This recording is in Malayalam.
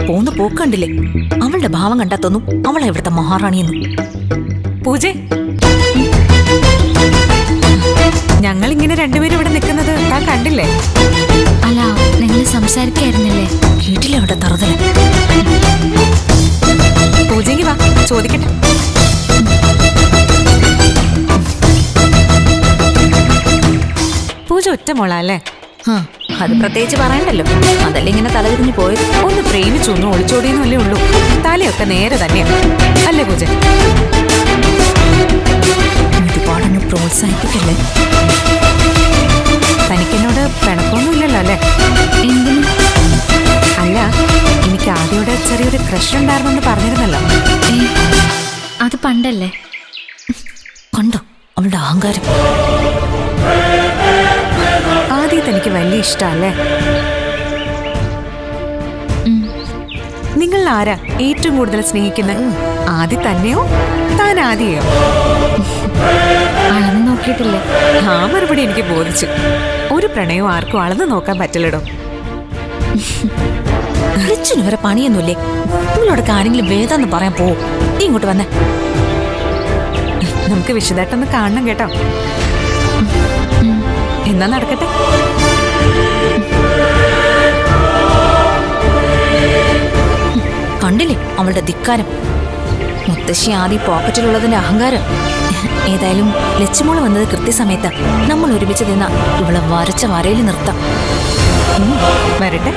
പോന്ന് പോക്കണ്ടില്ലേ? അവളുടെ ഭാവം കണ്ടാ തോന്നും അവളെ ഇവിടുത്തെ മഹാറാണിയെന്ന്. പൂജേ, ഞങ്ങൾ ഇങ്ങനെ രണ്ടുപേരും ഇവിടെ നിൽക്കുന്നത് താൻ കണ്ടില്ലേ? അല്ല, നിങ്ങൾ സംസാരിക്കായിരുന്നില്ലേ? വീട്ടിലെ അവിടെ തറുതല. പൂജയ്ക്ക് വാ, ചോദിക്കട്ടെ. പൂജ ഒറ്റ മോളാ അല്ലേ? അത് പ്രത്യേകിച്ച് പറയണ്ടല്ലോ, അതല്ലേ ഇങ്ങനെ തലതിരിഞ്ഞു പോയത്. ഒന്ന് പ്രേമിച്ചു, ഒന്ന് ഒളിച്ചോടിയെന്നല്ലേ ഉള്ളൂ. തലയൊക്കെ നേരെ തന്നെയാണ് അല്ലേ പൂജ? ഒരുപാടൊന്ന് പ്രോത്സാഹിപ്പിക്കല്ലേ. തനിക്കെന്നോട് പിണക്കൊന്നുമില്ലല്ലോ അല്ലേ? എന്തിനും? അല്ല, എനിക്ക് ആദ്യയോടെ ചെറിയൊരു ക്രഷ് ഉണ്ടായിരുന്നെന്ന് പറഞ്ഞിരുന്നല്ലോ. അത് പണ്ടല്ലേ? കണ്ടോ അവളുടെ അഹങ്കാരം. ആദ്യത്തെ എനിക്ക് വലിയ ഇഷ്ടമല്ലേ? നിങ്ങൾ ആരാ ഏറ്റവും കൂടുതൽ സ്നേഹിക്കുന്നത്? ആദ്യ തന്നെയോ താൻ ആദ്യയോ? അളന്ന് നോക്കിയിട്ടില്ലേ? ആ മറുപടി എനിക്ക് ബോധിച്ചു. ഒരു പ്രണയവും ആർക്കും അളന്ന് നോക്കാൻ പറ്റില്ലടോ. അച്ഛന് വരെ പണിയൊന്നുമില്ലേ? നിങ്ങളോടൊക്കെ ആരെങ്കിലും വേദാന്ന് പറയാൻ പോവും. നീ ഇങ്ങോട്ട് വന്നേ. നമുക്ക് വിശദമായിട്ടൊന്ന് കാണണം കേട്ടോ. എന്നാ നടക്കട്ടെ. കണ്ടില്ലേ അവളുടെ ധിക്കാരം. മുത്തശ്ശി ആദ്യം പോക്കറ്റിലുള്ളതിന്റെ അഹങ്കാരം. ഏതായാലും ലച്ചുമോള് വന്നത് കൃത്യസമയത്ത്. നമ്മൾ ഒരുമിച്ച് നിന്ന ഇവളെ വരച്ച വരയിൽ നിർത്താം. വരട്ടെ.